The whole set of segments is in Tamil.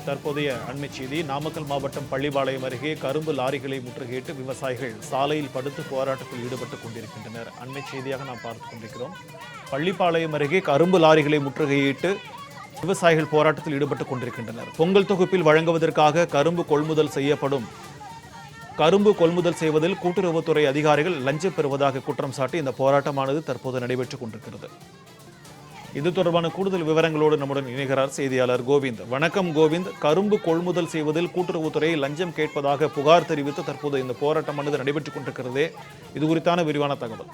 தற்போதைய அண்மை செய்தி. நாமக்கல் மாவட்டம் பள்ளிப்பாளையம் அருகே கரும்பு லாரிகளை முற்றுகையிட்டு விவசாயிகள் சாலையில் படுத்து போராட்டத்தில் ஈடுபட்டுக் கொண்டிருக்கின்றனர். அண்மை செய்தியாக நாம் பார்த்துக் கொண்டிருக்கிறோம். பள்ளிப்பாளையம் அருகே கரும்பு லாரிகளை முற்றுகையிட்டு விவசாயிகள் போராட்டத்தில் ஈடுபட்டுக் கொண்டிருக்கின்றனர். பொங்கல் தொகுப்பில் வழங்குவதற்காக கரும்பு கொள்முதல் செய்வதில் கூட்டுறவுத்துறை அதிகாரிகள் லஞ்சம் பெறுவதாக குற்றம் சாட்டி இந்த போராட்டமானது தற்போது நடைபெற்றுக் கொண்டிருக்கிறது. இது தொடர்பான கூடுதல் விவரங்களோடு நம்முடன் இணைகிறார் செய்தியாளர் கோவிந்த். வணக்கம் கோவிந்த். கரும்பு கொள்முதல் செய்வதில் கூட்டுறவுத்துறை லஞ்சம் கேட்பதாக புகார் தெரிவித்து தற்போது இந்த போராட்டமானது நடைபெற்றுக் கொண்டிருக்கிறதே, இது குறித்தான விரிவான தகவல்.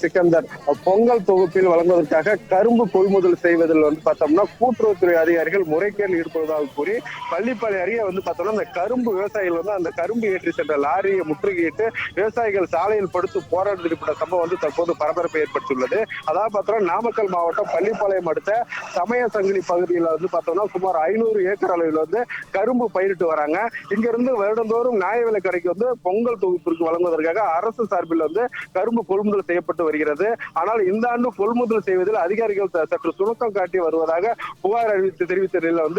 சிக்கந்தர், பொங்கல் தொகுப்பில் வழங்குவதற்காக கரும்பு கொள்முதல் செய்வதில் பார்த்தோம்னா கூட்டுறவுத்துறை அதிகாரிகள் முறைகேடு ஈடுபடுவதாக கூறி பள்ளிப்பாளையம் அருகே பார்த்தோம்னா அந்த கரும்பு விவசாயிகள் அந்த கரும்பு ஏற்றி சென்ற லாரியை முற்றுகையிட்டு விவசாயிகள் சாலையில் படுத்து போராட்டத்தில் ஈடுபட்ட சம்பவம் தற்போது பரபரப்பை ஏற்படுத்தியுள்ளது. அதாவது பார்த்தோம்னா நாமக்கல் மாவட்டம் பள்ளிப்பாளையம் அடுத்த சமய சங்கிலி பகுதியில் பார்த்தோம்னா சுமார் 500 ஏக்கர் அளவில் கரும்பு பயிரிட்டு வராங்க. இங்கிருந்து வருடந்தோறும் நியாய விலை கடைக்கு பொங்கல் தொகுப்பிற்கு வழங்குவதற்காக அரசு சார்பில் கரும்பு கொள்முதல் செய்யப்பட்டு வருகிறது. ஆனால் இந்த ஆண்டு கொள்முதல் செய்வதில் அதிகாரிகள் சற்று சுணக்கம் காட்டி வருவதாக புகார் தெரிவித்த நிலையில்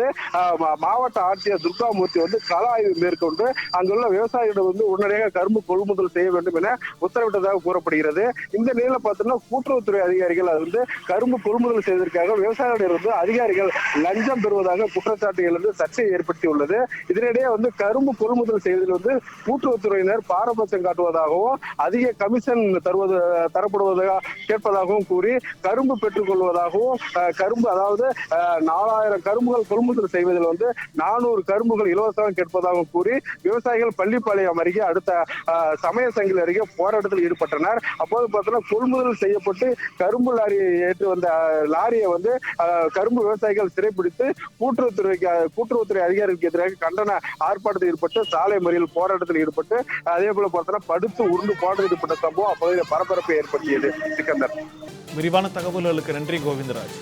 மாவட்ட ஆட்சியர் துர்காமூர்த்தி கள ஆய்வு மேற்கொண்டு அங்குள்ள விவசாயிகளிடம் உடனடியாக கரும்பு கொள்முதல் செய்ய வேண்டும் என உத்தரவிட்டதாக கூறப்படுகிறது. இந்த நிலையில பார்த்தோம்னா கூட்டுறவுத்துறை அதிகாரிகள் கரும்பு கொள்முதல் செய்வதற்காக விவசாயிகளிடம் அதிகாரிகள் லஞ்சம் பெறுவதாக குற்றச்சாட்டுகள் சர்ச்சையை ஏற்படுத்தியுள்ளது. இதனிடையே கரும்பு கொள்முதல் செய்வதில் கூட்டுறவுத்துறையினர் பாரபட்சம் காட்டுவதாகவும் அதிக கமிஷன் தரப்படுவதாக கேட்பதாகவும் கூறி கரும்பு பெற்றுக் கொள்வதாகவும் கரும்பு அதாவது 4000 கரும்புகள் கொள்முதல் செய்வதில் 400 கரும்புகள் இலவசமாக கேட்பதாகவும் கூறி விவசாயிகள் பள்ளிப்பாளையம் அருகே அடுத்த சமய சங்கிலி அருகே போராட்டத்தில் ஈடுபட்டனர். அப்போது பார்த்தோம்னா கொள்முதல் செய்யப்பட்டு கரும்பு லாரியை ஏற்றி வந்த லாரியை கரும்பு விவசாயிகள் சிறைப்பிடித்து கூட்டுறவுத்துறை அதிகாரிகளுக்கு எதிராக கண்டன ஆர்ப்பாட்டத்தில் ஈடுபட்டு சாலை மறியல் போராட்டத்தில் ஈடுபட்டு அதே போல பார்த்தோம்னா படுத்து உருண்டு போராட்டத்தில் ஈடுபட்ட சம்பவம் அப்போது பரபரப்பை ஏற்படுத்தியது. சிக்கந்தர், விரிவான தகவல்களுக்கு நன்றி கோவிந்தராஜ்.